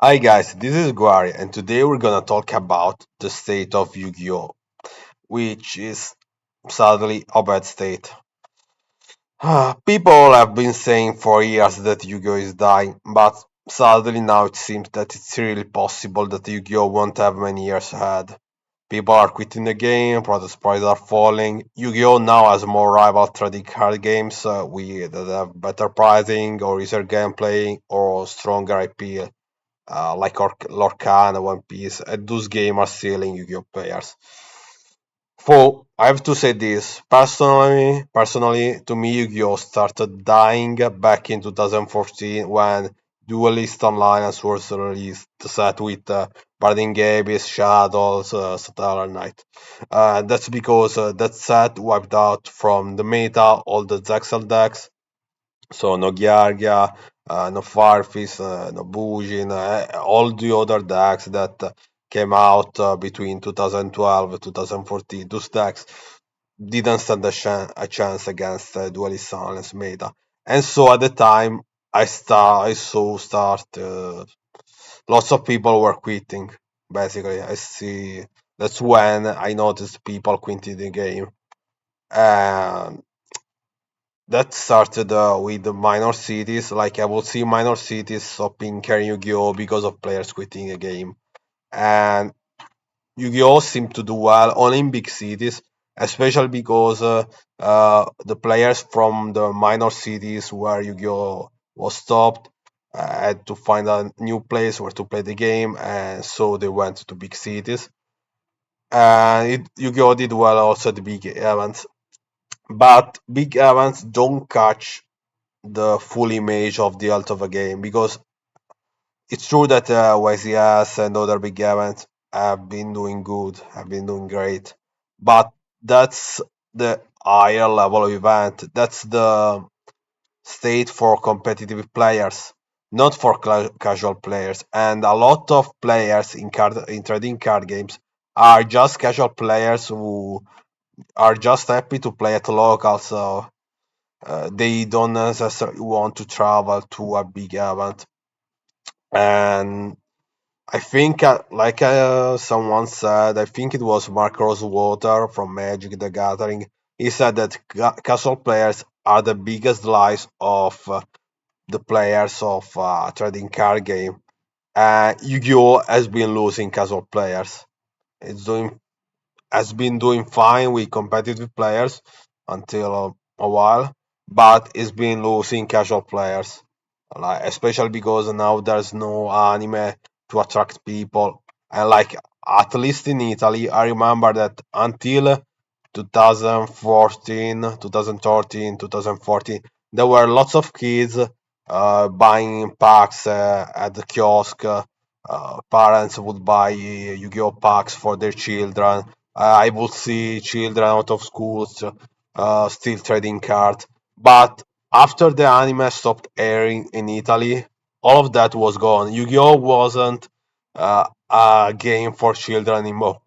Hi guys, this is Guari, and today we're gonna talk about the state of Yu-Gi-Oh, which is sadly a bad state. People have been saying for years that Yu-Gi-Oh is dying, but sadly now it seems that it's really possible that Yu-Gi-Oh won't have many years ahead. People are quitting the game, product prices are falling. Yu-Gi-Oh now has more rival trading card games that have better pricing or easier gameplay or stronger IP like Lorcan, One Piece, and those games are stealing Yu-Gi-Oh players. So I have to say this personally, to me, Yu-Gi-Oh started dying back in 2014 when Duelist Online and Swords released the set with Barding Abyss, Shadows, Stellar Knight. That's because that set wiped out from the meta all the Zexal decks, so no Gyargia, no Farfis, no Bujin, all the other decks that came out between 2012 and 2014. Those decks didn't stand a chance against Duelist Silence meta. And so at the time, I saw start lots of people were quitting. Basically, I see that's when I noticed people quitting the game. And that started with the minor cities. Like I will see minor cities stopping carrying Yu-Gi-Oh because of players quitting a game, and Yu-Gi-Oh seemed to do well only in big cities, especially because the players from the minor cities where Yu-Gi-Oh was stopped had to find a new place where to play the game, and so they went to big cities. And Yu-Gi-Oh did well also at the big events, but big events don't catch the full image of the health of a game because it's true that YCS and other big events have been doing good, have been doing great, but that's the higher level of event. That's the state for competitive players, not for casual players. And a lot of players in trading card games are just casual players who are just happy to play at local, so they don't necessarily want to travel to a big event. And I think, like someone said, I think it was Mark Rosewater from Magic the Gathering. He said that casual players are the biggest lies of the players of trading card game. Yu-Gi-Oh has been losing casual players. It's doing has been doing fine with competitive players until a while, but it's been losing casual players, like especially because now there's no anime to attract people. And like at least in Italy, I remember that until 2014, 2013, 2014, there were lots of kids buying packs at the kiosk. Parents would buy Yu-Gi-Oh packs for their children. I would see children out of schools still trading cards. But after the anime stopped airing in Italy, all of that was gone. Yu-Gi-Oh wasn't a game for children anymore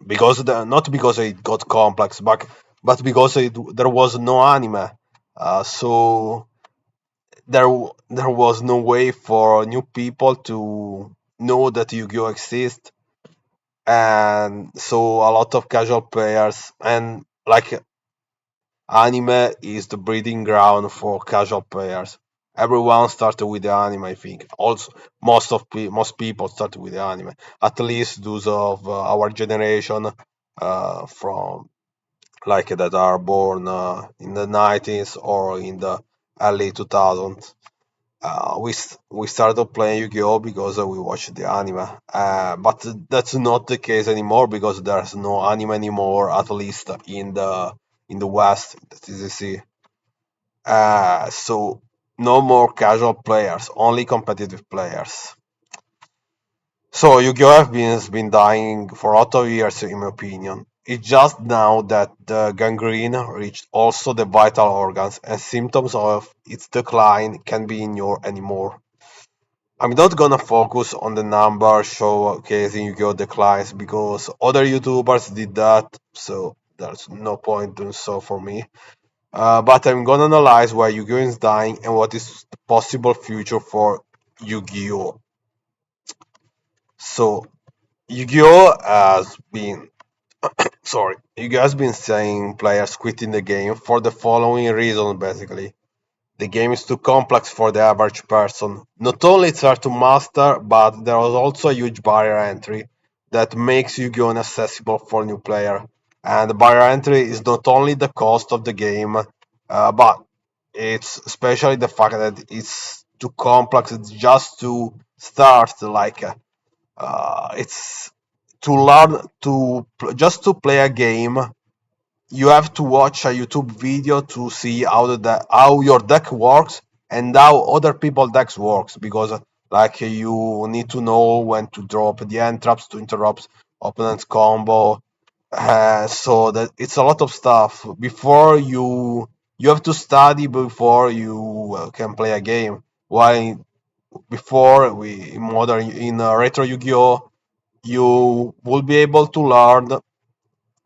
because not because it got complex, but because there was no anime. So there was no way for new people to know that Yu-Gi-Oh exists, and so a lot of casual players and like anime is the breeding ground for casual players. Everyone started with the anime, I think. Also, most people started with the anime. At least those of our generation, from like that are born in the 90s or in the early 2000s. We started playing Yu-Gi-Oh because we watched the anime, but that's not the case anymore because there's no anime anymore, at least in the West, the TCC. So no more casual players, only competitive players. So Yu-Gi-Oh has been dying for a lot of years, in my opinion. It's just now that the gangrene reached also the vital organs, and symptoms of its decline can be ignored anymore. I'm not gonna focus on the number showcasing Yu-Gi-Oh declines because other YouTubers did that, so there's no point doing so for me. But I'm gonna analyze why Yu-Gi-Oh is dying and what is the possible future for Yu-Gi-Oh. So Yu-Gi-Oh has been Yu-Gi-Oh has been saying players quitting the game for the following reason basically. The game is too complex for the average person. Not only it's hard to master, but there is also a huge barrier entry that makes Yu-Gi-Oh inaccessible for new player. And the barrier entry is not only the cost of the game, but it's especially the fact that it's too complex. It's just to start, like it's to learn just to play a game you have to watch a YouTube video to see how your deck works and how other people decks works because like you need to know when to drop the end traps to interrupt opponent's combo. So that it's a lot of stuff before you have to study before you can play a game. While before we in modern in retro Yu-Gi-Oh you will be able to learn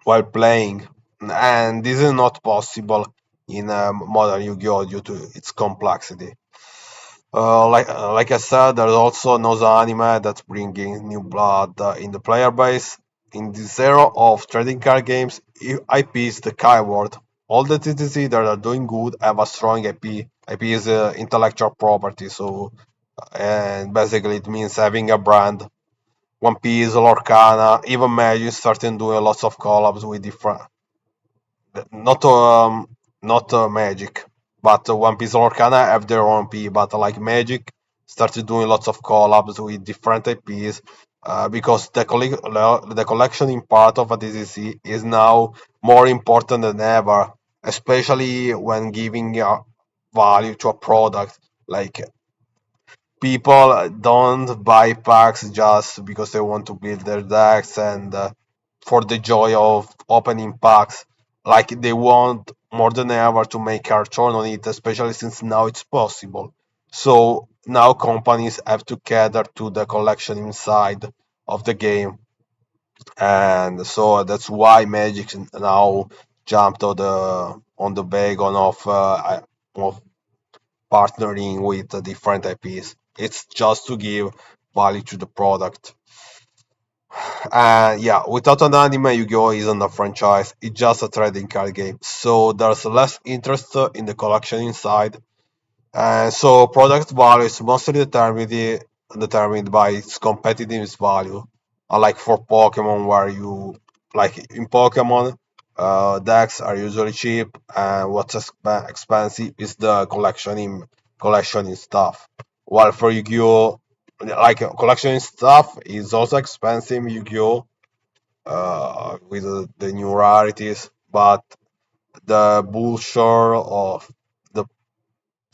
while playing, and this is not possible in modern Yu-Gi-Oh due to its complexity. Like I said, there's also another anime that's bringing new blood in the player base. In this era of trading card games, IP is the keyword. All the TTC that are doing good have a strong IP. IP is intellectual property, so and basically it means having a brand. One Piece, Lorcana, even Magic starting doing lots of collabs with different not not Magic, but One Piece and Arcana have their own IP. But like Magic started doing lots of collabs with different IPs because the collectioning part of a DCC is now more important than ever, especially when giving value to a product. Like people don't buy packs just because they want to build their decks and for the joy of opening packs. Like they want more than ever to make a return on it, especially since now it's possible. So now companies have to cater to the collection inside of the game, and so that's why Magic now jumped on the wagon of partnering with different IPs. It's just to give value to the product. And yeah, without an anime, Yu-Gi-Oh isn't a franchise. It's just a trading card game. So there's less interest in the collection inside, and so product value is mostly determined by its competitive value. Unlike for Pokemon, where you like in Pokemon, decks are usually cheap, and what's expensive is the collectioning stuff. While for Yu-Gi-Oh, like collectioning stuff is also expensive in Yu-Gi-Oh, with the new rarities, but the bullshit of the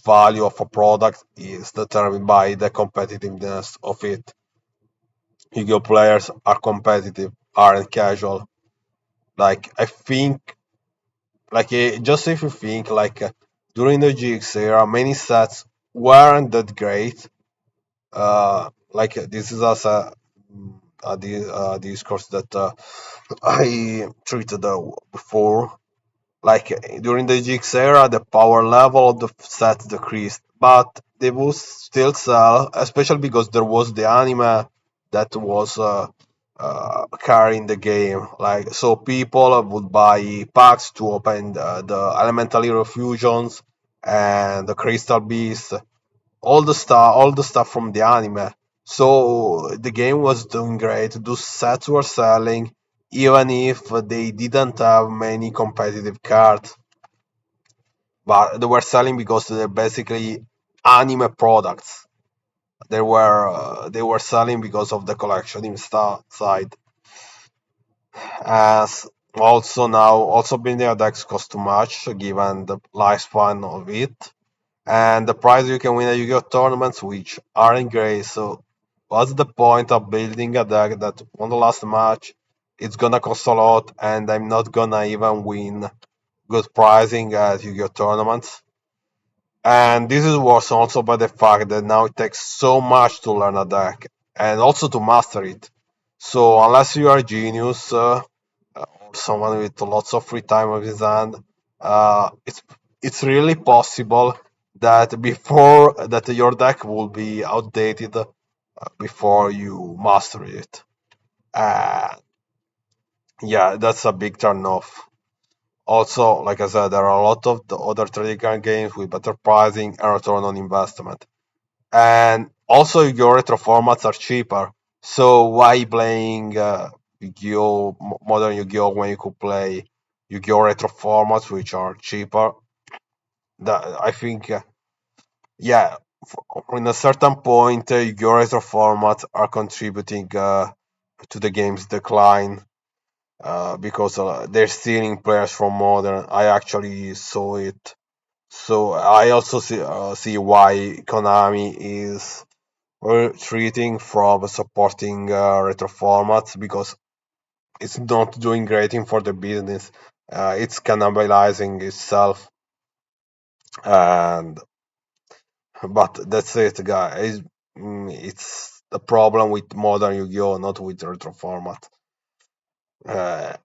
value of a product is determined by the competitiveness of it. Yu-Gi-Oh players are competitive, aren't casual. Like I think, just if you think, during the GX era, many sets weren't that great. This is as a discourse that I treated before. Like during the GX era, the power level of the set decreased, but they would still sell, especially because there was the anime that was carrying the game. Like so, people would buy packs to open the Elemental Hero Fusions and the Crystal Beast, all the stuff from the anime. So the game was doing great. Those sets were selling, even if they didn't have many competitive cards, but they were selling because they're basically anime products. They were selling because of the collectioning side. As also now also building a decks cost too much given the lifespan of it and the prize you can win at Yu-Gi-Oh tournaments which aren't great. So what's the point of building a deck that on the last match it's gonna cost a lot and I'm not gonna even win good pricing at Yu-Gi-Oh tournaments? And this is worse also by the fact that now it takes so much to learn a deck and also to master it. So unless you are a genius or someone with lots of free time of his hand, it's really possible that before that your deck will be outdated before you master it. Uh, yeah, that's a big turn off. Also, like I said, there are a lot of the other trading card games with better pricing and return on investment. And also, your retro formats are cheaper. So why playing Yu-Gi-Oh! Modern Yu-Gi-Oh! When you could play Yu-Gi-Oh! Retro formats, which are cheaper? That I think, yeah, in a certain point, Yu-Gi-Oh! Retro formats are contributing to the game's decline because they're stealing players from modern. I actually saw it. So I also see why Konami is retreating from supporting retro formats because it's not doing great thing for the business. It's cannibalizing itself, and but that's it, guys. It's the problem with modern Yu-Gi-Oh, not with retro format. Uh,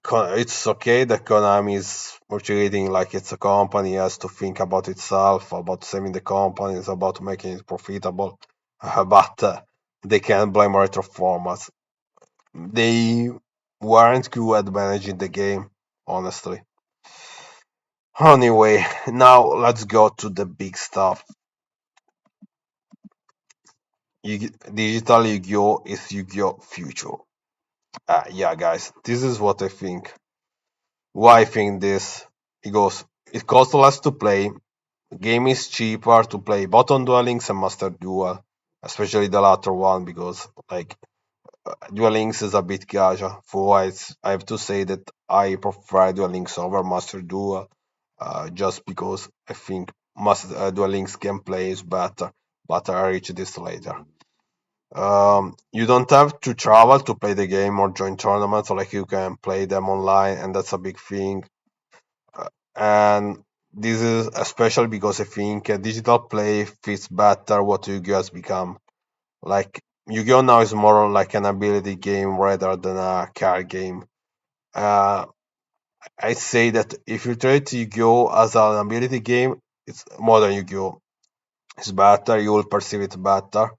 it's okay that Konami is retreating like it's a company, has to think about itself, about saving the company, it's about making it profitable. But they can't blame retro formats. They weren't good at managing the game, honestly. Anyway, now let's go to the big stuff. Digital Yu-Gi-Oh is Yu-Gi-Oh future. Yeah, guys, this is what I think. Why I think this? It goes. It costs less to play. Game is cheaper to play both on Duel Links and Master Duel, especially the latter one because like Duel Links is a bit gacha. For why I have to say that I prefer Duel Links over Master Duel, just because I think Duel Links gameplay is better. But I reach this later. You don't have to travel to play the game or join tournaments, like you can play them online, and that's a big thing. And this is especially because I think digital play fits better what Yu-Gi-Oh has become. Like Yu-Gi-Oh now is more like an ability game rather than a card game. Uh, I say that if you treat Yu-Gi-Oh as an ability game, it's modern Yu-Gi-Oh. It's better. You will perceive it better.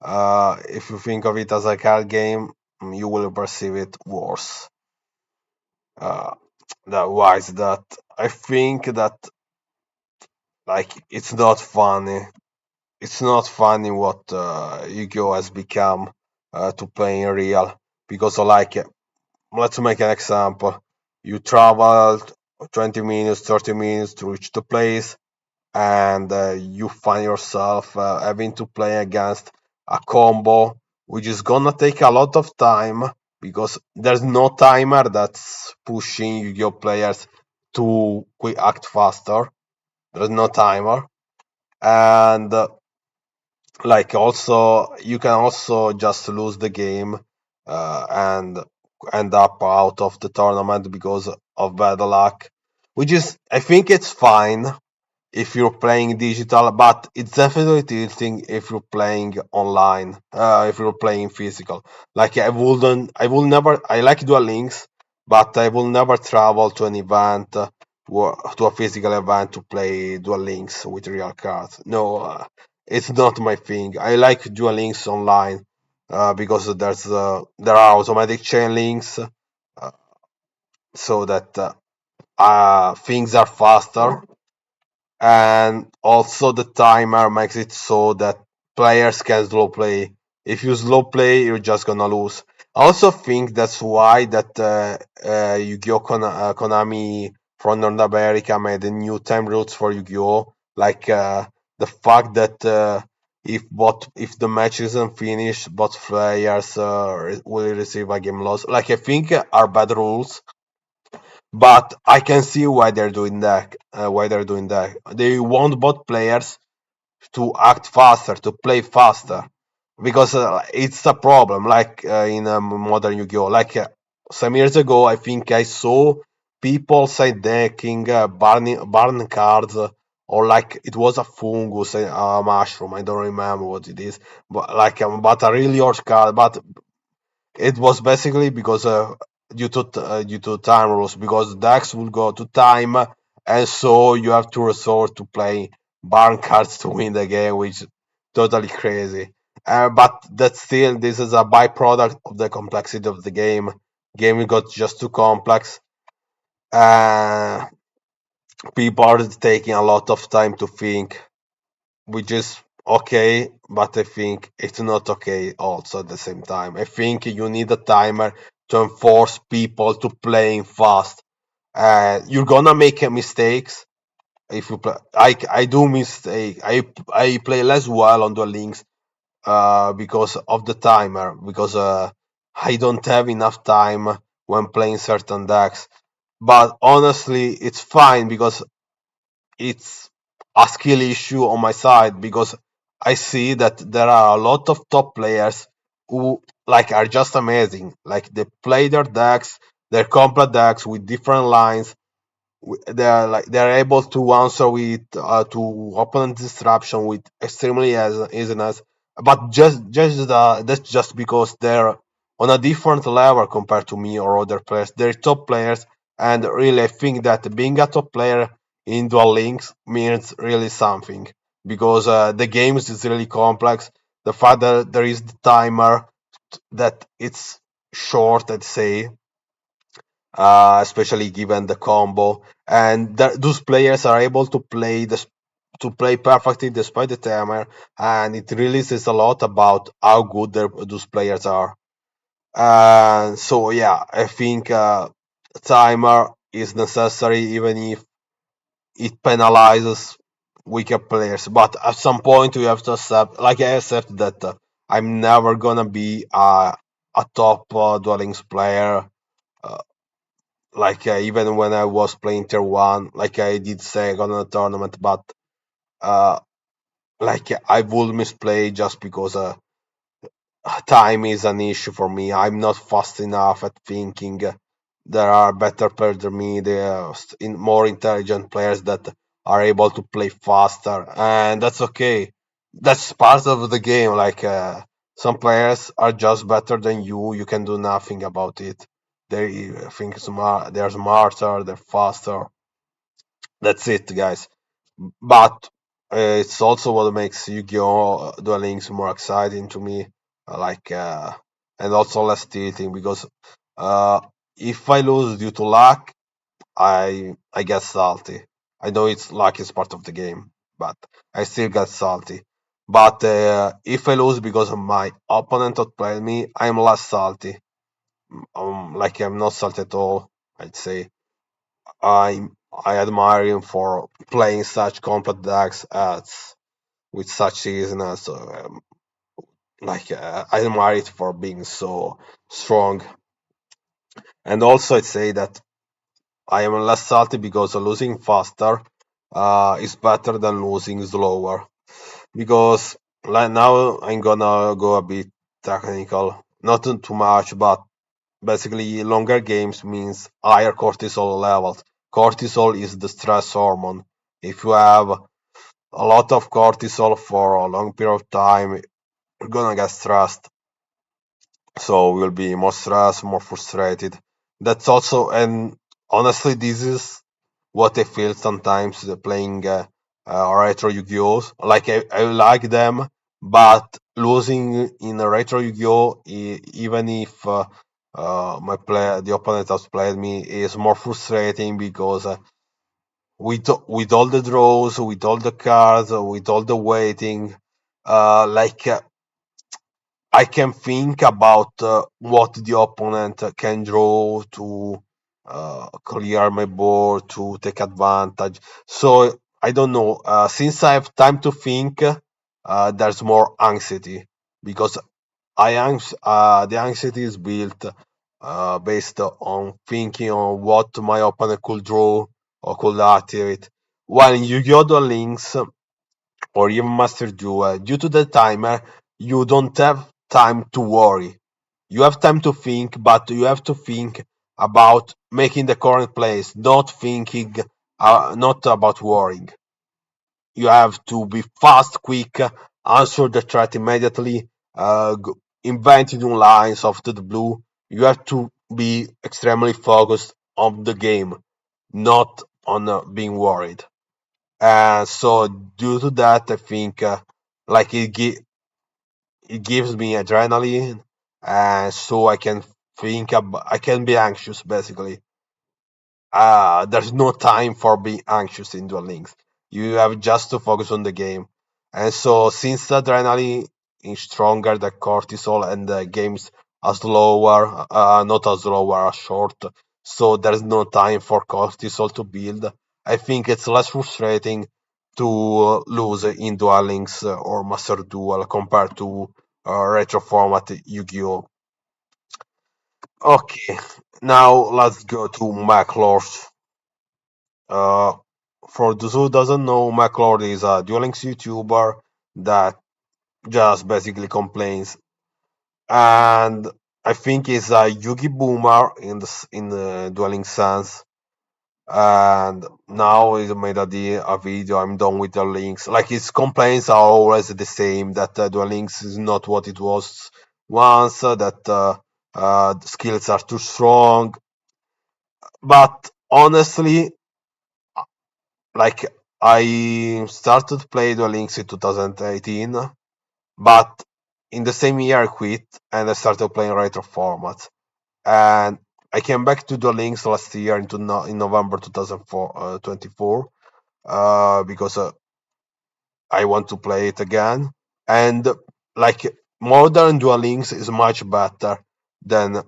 If you think of it as a card game, you will perceive it worse. Uh, why is that? I think that like it's not funny. It's not funny what Yu-Gi-Oh has become to play in real because like let's make an example. You travel 20 minutes, 30 minutes to reach the place, and you find yourself having to play against a combo, which is gonna take a lot of time because there's no timer that's pushing Yu-Gi-Oh players to quick act faster. There's no timer, and like also you can also just lose the game and end up out of the tournament because of bad luck, which is I think it's fine if you're playing digital, but it's definitely tilting if you're playing online, if you're playing physical. Like I will never, I like Dual Links, but I will never travel to an event, to a physical event to play Dual Links with real cards. No, it's not my thing. I like Dual Links online, because there are automatic chain links, so that things are faster, and also the timer makes it so that players can slow play. If you slow play, you're just gonna lose. I also think that's why that Yu-Gi-Oh! Konami from North America made the new time rules for Yu-Gi-Oh! Like the fact that if the match isn't finished, both players will receive a game loss. Like I think are bad rules, but I can see why they're doing that. Why they're doing that? They want both players to act faster, to play faster, because it's a problem. Like in modern Yu-Gi-Oh, like some years ago, I think I saw people side decking barn cards. Or like it was a fungus, a mushroom. I don't remember what it is, but like but a really old card. But it was basically because due to time rules, because decks will go to time, and so you have to resort to play barn cards to win the game, which is totally crazy. But that still, this is a byproduct of the complexity of the game. Game got just too complex. Uh, People are taking a lot of time to think, which is okay, but I think it's not okay also at the same time. I think you need a timer to enforce people to playing fast. You're gonna make mistakes if you play. I do mistake. I play less well on Duel Links because of the timer, because I don't have enough time when playing certain decks. But honestly, it's fine because it's a skill issue on my side, because I see that there are a lot of top players who like are just amazing. Like they play their decks, their complex decks with different lines, they're able to answer with to opponent disruption with extremely easiness. But that's just because they're on a different level compared to me or other players. They're top players, and really I think that being a top player in Dual Links means really something, because the game is really complex. The fact that there is the timer, that it's short, I'd say, especially given the combo. And those players are able to play to play perfectly despite the timer, and it really says a lot about how good those players are. And so yeah, I think timer is necessary even if it penalizes weaker players. But at some point we have to accept, like I accept that I'm never gonna be a top dwellings player. Uh, like even when I was playing tier one, like I did second in a tournament, but uh, like I would misplay just because time is an issue for me. I'm not fast enough at thinking. There are better players than me. There are more intelligent players that are able to play faster, and that's okay. That's part of the game. Like some players are just better than you. You can do nothing about it. They think smart. They're smarter. They're faster. That's it, guys. But it's also what makes Yu-Gi-Oh! Duel Links more exciting to me. Like, and also less tilting, because uh, if I lose due to luck, I get salty. I know it's luck is part of the game, but I still get salty. But if I lose because my opponent outplayed me, I'm less salty. Like I'm not salty at all, I'd say. I admire him for playing such complex decks as with such easiness. Like I admire it for being so strong. And also, I'd say that I am less salty because losing faster is better than losing slower. Because like now I'm gonna go a bit technical, not too much, but basically longer games means higher cortisol levels. Cortisol is the stress hormone. If you have a lot of cortisol for a long period of time, you're gonna get stressed. So we'll be more stressed, more frustrated. That's also, and honestly, this is what I feel sometimes playing retro Yu-Gi-Ohs. Like I like them, but losing in a retro Yu-Gi-Oh, even if the opponent has played me, is more frustrating because with all the draws, with all the cards, with all the waiting, like I can think about what the opponent can draw to clear my board, to take advantage. So I don't know. Since I have time to think, there's more anxiety, because the anxiety is built based on thinking on what my opponent could draw or could activate. While in Yu-Gi-Oh! Links or even Master Duel, due to the timer, you don't have time to worry. You have time to think, but you have to think about making the current plays, not thinking, not about worrying. You have to be fast, quick, answer the threat immediately, invent new lines after the blue. You have to be extremely focused on the game, not on being worried. And so due to that, I think like it gives me adrenaline, and so I can be anxious basically. There's no time for being anxious in Duel Links. You have just to focus on the game. And so, since the adrenaline is stronger than cortisol and the games are slower, not as slower, as short, so there's no time for cortisol to build. I think it's less frustrating to lose in Duel Links or Master Duel compared to retro format Yu-Gi-Oh! Okay, now let's go to Mekklord. Uh, for those who doesn't know, Mekklord is a Duel Links YouTuber that just basically complains, and I think he's a Yugi boomer in the Duel Links sense. And now he's made a video. I'm done with the links. Like his complaints are always the same. That Duel Links is not what it was once. That the skills are too strong. But honestly, like I started to play Duel Links in 2018, but in the same year I quit and I started playing retro formats. And I came back to Duel Links last year in November 2024 because I want to play it again. And like modern Duel Links is much better than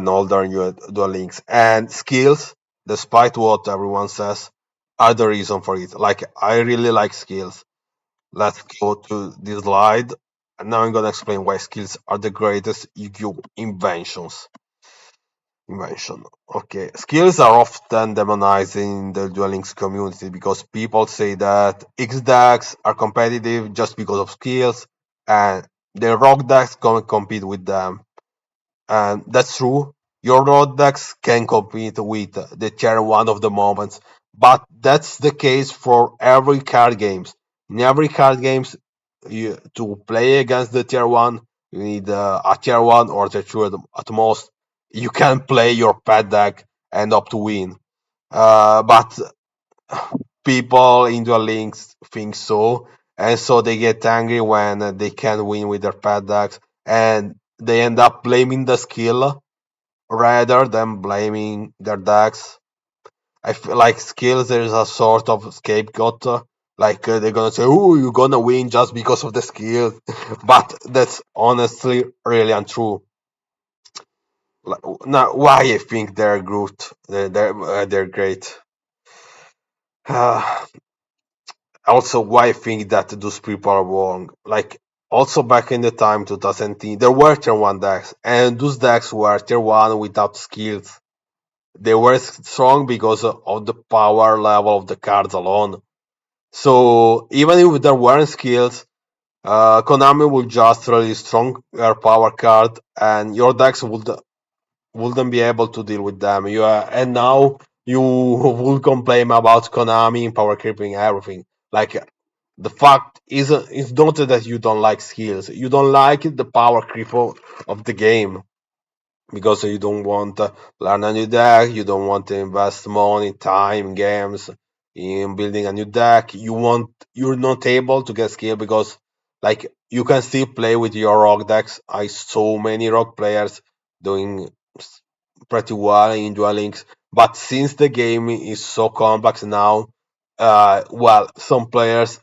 older Duel Links, and skills, despite what everyone says, are the reason for it. Like I really like skills. Let's go to this slide. And now I'm gonna explain why skills are the greatest Yu-Gi-Oh invention. Okay, skills are often demonized in the Duel Links community because people say that X decks are competitive just because of skills, and the rock decks can't compete with them. And that's true. Your road decks can compete with the tier one of the moments, but that's the case for every card games. In every card games, to play against the tier one, you need a tier one or tier two at most. You can play your pet deck and up to win. But people in Duel Links think so, and so they get angry when they can't win with their pet decks, and they end up blaming the skill rather than blaming their decks. I feel like skills there is a sort of scapegoat. They're gonna say, "Oh, you're gonna win just because of the skill," but that's honestly really untrue. Like, now, why I think they're good? They're great. Uh, Also, why I think that those people are wrong. Like also back in the time 2010, there were tier one decks, and those decks were tier one without skills. They were strong because of the power level of the cards alone. So even if there weren't skills, Konami would just release stronger power card, and your decks wouldn't be able to deal with them. And now you will complain about Konami power creeping everything. Like the fact is not that you don't like skills, you don't like the power creep of the game because you don't want to learn a new deck, you don't want to invest money, time, games in building a new deck. You're not able to get skill because like you can still play with your rock decks. I saw many rock players doing pretty well in Duel Links, but since the game is so complex now, well, some players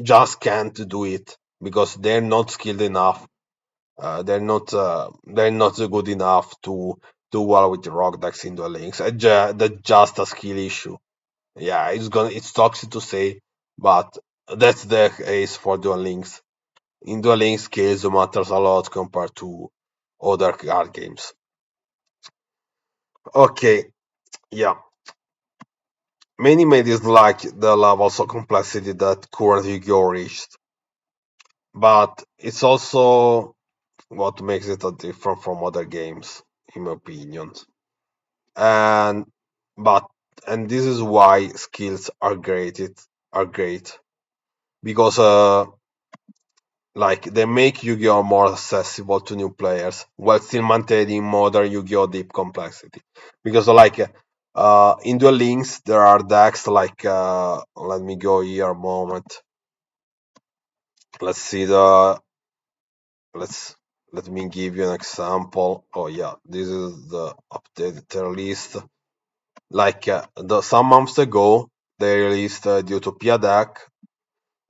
just can't do it because they're not skilled enough. They're not good enough to do well with the rock decks in Duel Links. That's just a skill issue. Yeah, it's toxic to say, but that's the case for Duel Links. In Duel Links, skills matters a lot compared to other card games. Okay, yeah. Many may dislike the levels of complexity that current Yu-Gi-Oh reached, but it's also what makes it a different from other games, in my opinion. And but and this is why skills are great because like they make Yu-Gi-Oh more accessible to new players while still maintaining modern Yu-Gi-Oh deep complexity. Because in Duel Links there are decks like let me go here a moment. Let's see let's let me give you an example. Oh yeah, this is the updated tier list. Like some months ago, they released the Utopia deck,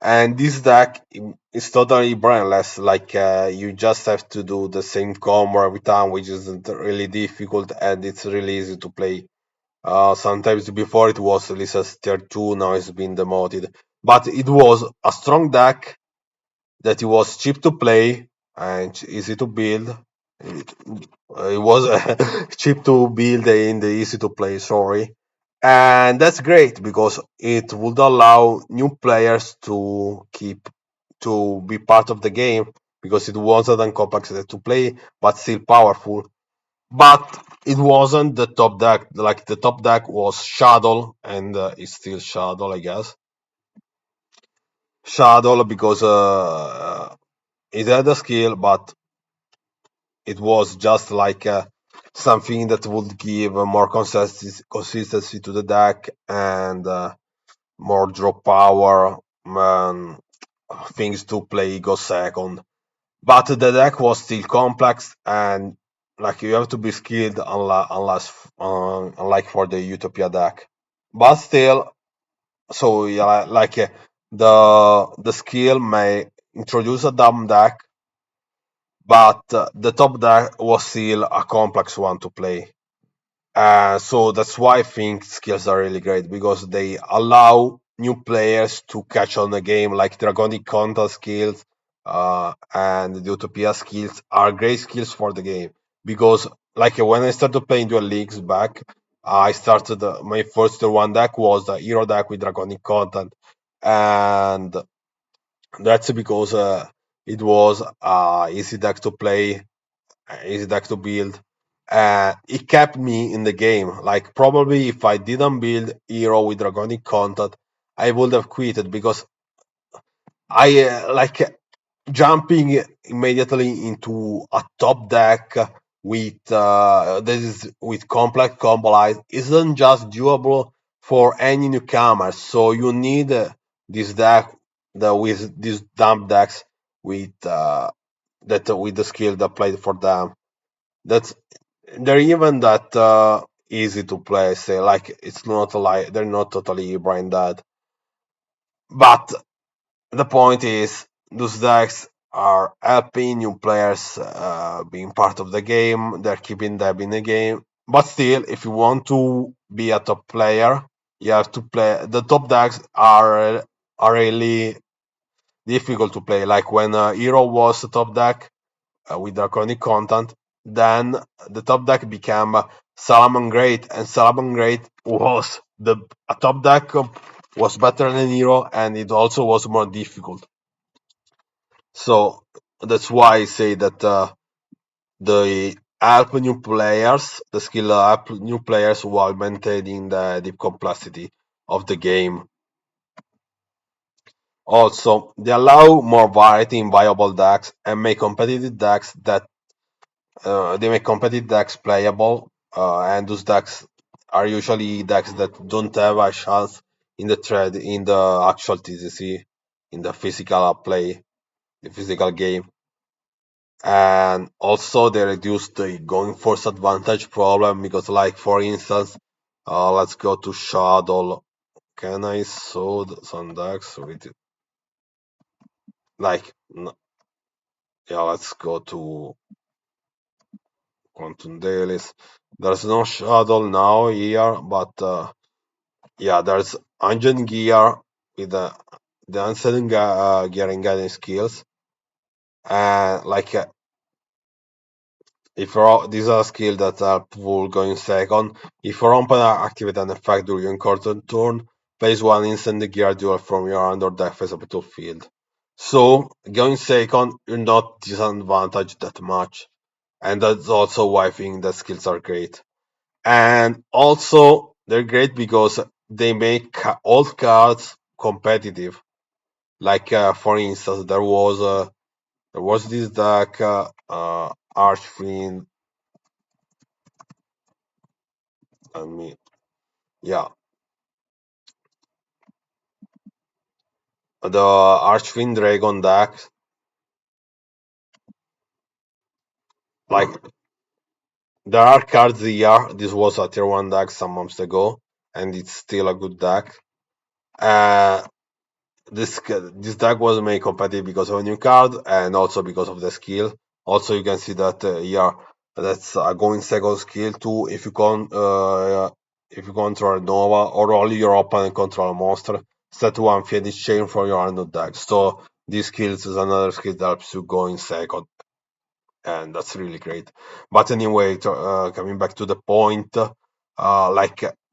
and this deck is totally brainless. Like you just have to do the same combo every time, which isn't really difficult, and it's really easy to play. Sometimes before it was released as tier 2, now it's been demoted. But it was a strong deck that it was cheap to play and easy to build. It was cheap to build and easy to play, sorry. And that's great because it would allow new players to be part of the game because it wasn't complex to play but still powerful. But it wasn't the top deck. Like the top deck was Shadow and it's still Shadow, I guess. Shadow because it had a skill, but it was just like something that would give more consistency to the deck and more drop power, um, things to play go second. But the deck was still complex and like you have to be skilled unlike for the Utopia deck. But still, so yeah, like the skill may introduce a dumb deck, but the top deck was still a complex one to play. So that's why I think skills are really great because they allow new players to catch on the game, like Dragonic Conta skills and the Utopia skills are great skills for the game. Because, like, when I started playing Dual Leagues back, I started my first tier 1 deck was the Hero deck with Dragonic Content, and that's because it was easy deck to play, easy deck to build. It kept me in the game. Like probably if I didn't build hero with dragonic content, I would have quitted because I like jumping immediately into a top deck with this is with complex combo lines isn't just doable for any newcomers. So you need this deck with these dump decks with that with the skill that played for them. That's they're even that easy to play. Say like it's not like they're not totally brain dead. But the point is those decks are helping new players being part of the game. They're keeping them in the game. But still, if you want to be a top player, you have to play. The top decks are really difficult to play. Like when Hero was a top deck, with draconic content. Then the top deck became Salaman Great, and Salaman Great was the a top deck was better than Hero, and it also was more difficult. So that's why I say that the help new players, the skill help new players while maintaining the deep complexity of the game. Also, they allow more variety in viable decks and make competitive decks that they make competitive decks playable, and those decks are usually decks that don't have a chance in the thread in the actual TCC, in the physical play, the physical game. And also they reduce the going force advantage problem because, like for instance, let's go to Shadow. Can I sold some decks with it? Like, yeah, let's go to Quantum Dailies. There's no Shadow now here, but yeah, there's engine gear with the unselling gear and guiding skills, and like if you're, these are skills that help will going second. If your opponent activate an effect during your current turn, place one instant gear duel from your under deck face of battlefield. So going second, you're not disadvantaged that much, and that's also why I think the skills are great. And also they're great because they make old cards competitive. Like for instance, there was this deck Archfiend. I mean, yeah, the Archfiend Dragon deck. Like there are cards here. This was a tier one deck some months ago, and it's still a good deck. Uh, this deck was made competitive because of a new card and also because of the skill. Also, you can see that here that's a going second skill too. If you control Nova or only your opponent control a monster, set one Fiendish Chain from your hand deck. So this skill is another skill that helps you go in second, and that's really great. But anyway, coming back to the point,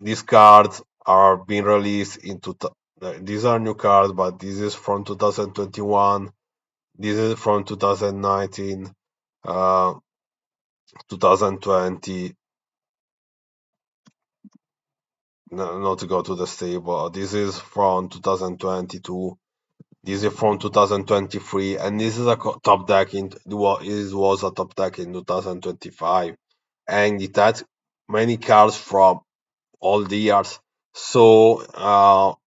these cards are being released into. These are new cards, but this is from 2021. This is from 2019, 2020. No, not to go to the stable. This is from 2022. This is from 2023, and this is a top deck in it was a top deck in 2025, and it had many cards from all the years. So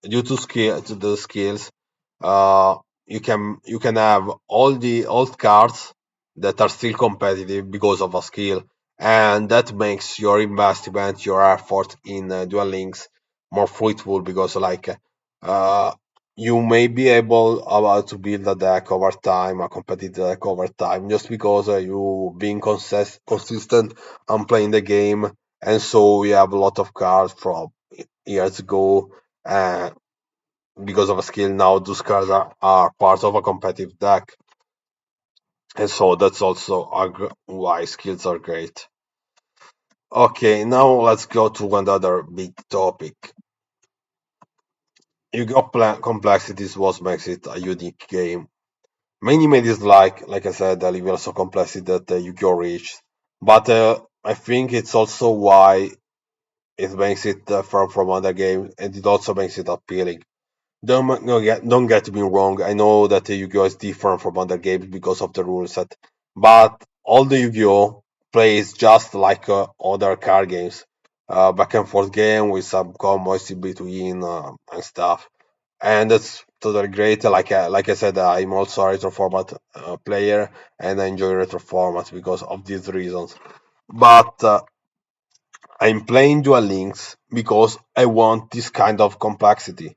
due to the skills, uh, you can have all the old cards that are still competitive because of a skill, and that makes your investment, your effort in Duel Links more fruitful because uh, you may be able to build a deck over time, a competitive deck over time, just because you being consistent and playing the game, and so we have a lot of cards from years ago. Uh, because of a skill now, those cards are part of a competitive deck, and so that's also why skills are great. Okay, now let's go to another big topic. Complexities was makes it a unique game. Many made it like I said, the levels of complexity that Yu-Gi-Oh reached, but I think it's also why it makes it different from other games, and it also makes it appealing. Don't get me wrong. I know that Yu-Gi-Oh is different from other games because of the rule set, but all the Yu-Gi-Oh plays just like other card games, back and forth game with some combos in between and stuff, and that's totally great. Like I said, I'm also a retro format player, and I enjoy retro formats because of these reasons. But I'm playing Dual Links because I want this kind of complexity.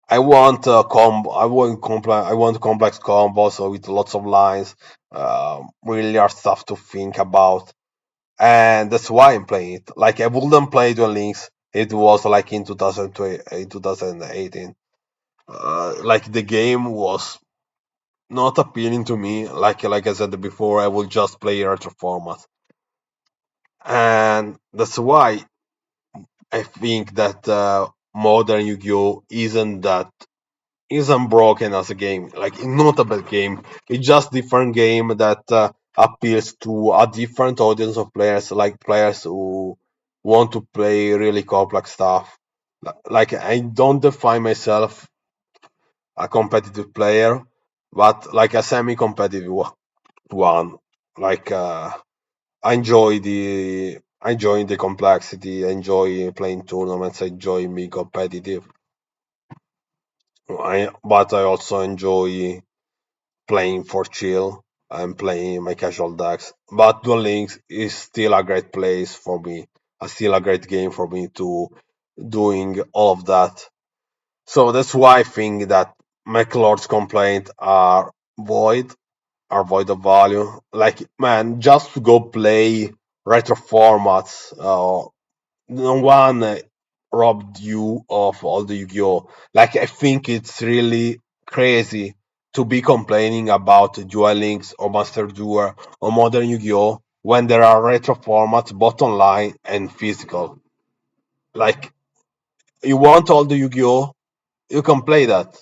I want complex combos with lots of lines, really hard stuff to think about, and that's why I'm playing it. Like I wouldn't play Duel Links. It was like in 2020, in 2018. Like the game was not appealing to me. Like I said before, I will just play retro format, and that's why I think that modern Yu-Gi-Oh isn't broken as a game. Like it's not a bad game. It's just different game that appeals to a different audience of players, like players who want to play really complex stuff. Like I don't define myself a competitive player, but like a semi-competitive one. Like I enjoy the complexity. I enjoy playing tournaments. I enjoy being competitive. But I also enjoy playing for chill and playing my casual decks. But Duel Links is still a great place for me. Still a great game for me to doing all of that. So that's why I think that Mekklord's complaint are void of value. Like man, just to go play retro formats. No one robbed you of all the Yu-Gi-Oh. Like I think it's really crazy to be complaining about Duel Links or Master Duel or Modern Yu-Gi-Oh when there are retro formats both online and physical. Like you want all the Yu-Gi-Oh, you can play that.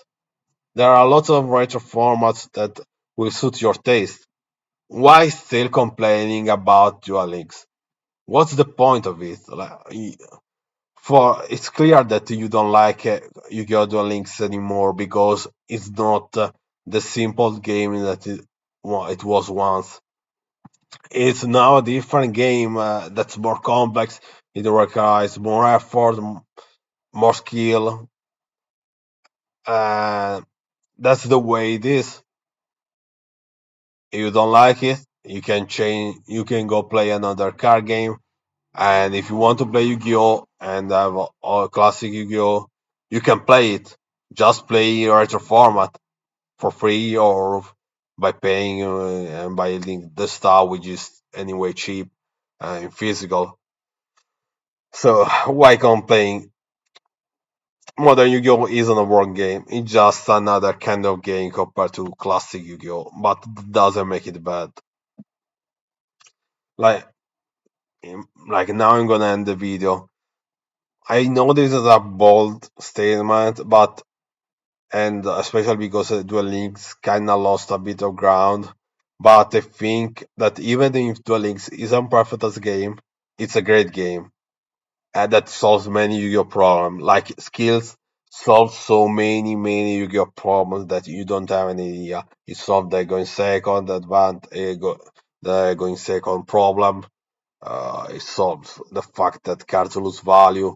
There are lots of retro formats that will suit your taste. Why still complaining about Duel Links? What's the point of it? For it's clear that you don't like Yu-Gi-Oh! Duel Links anymore because it's not the simple game that it was once. It's now a different game that's more complex. It requires more effort, more skill. Uh, that's the way it is. If you don't like it, You can change. You can go play another card game, and if you want to play Yu-Gi-Oh and have a classic Yu-Gi-Oh, you can play it. Just play retro format for free or by paying and buying the stuff, which is anyway cheap in physical. So why can't playing Modern Yu-Gi-Oh isn't a board game. It's just another kind of game compared to classic Yu-Gi-Oh, but doesn't make it bad. Like, like now I'm gonna end the video. I know this is a bold statement, but and especially because Duel Links kinda lost a bit of ground. But I think that even if Duel Links isn't perfect as a game, it's a great game. And that solves many Yu-Gi-Oh problems. Like skills solve so many Yu-Gi-Oh problems that you don't have any idea. It solved the going second the going second problem. It solves the fact that cards lose value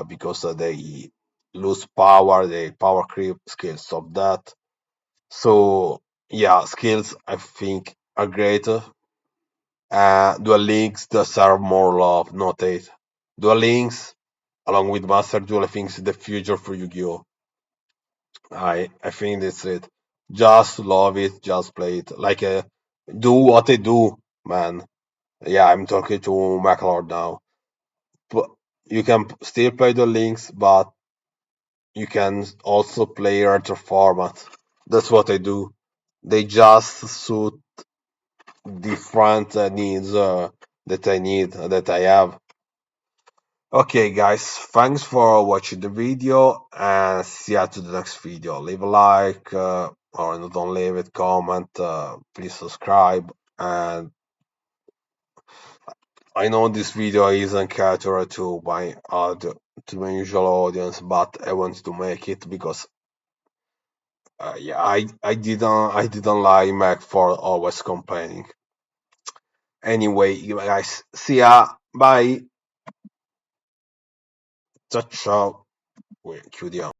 because they lose power, they power creep skills of that. So yeah, skills I think are great. Dual Links deserve more love, not hate. Dual Links, along with Master Duel, I think is the future for Yu-Gi-Oh! I think that's it. Just love it, just play it. Like do what I do, man. Yeah, I'm talking to Mekklord now. But you can still play the links, but you can also play retro format. That's what I do. They just suit different needs that I need, that I have. Okay, guys, thanks for watching the video and see you to the next video. Leave a like or don't leave it, comment, please subscribe. And I know this video isn't catered to my usual audience, but I want to make it because yeah, I didn't like Mac for always complaining. Anyway, you guys, see ya. Bye. Ciao ciao. Wait, chiudiamo.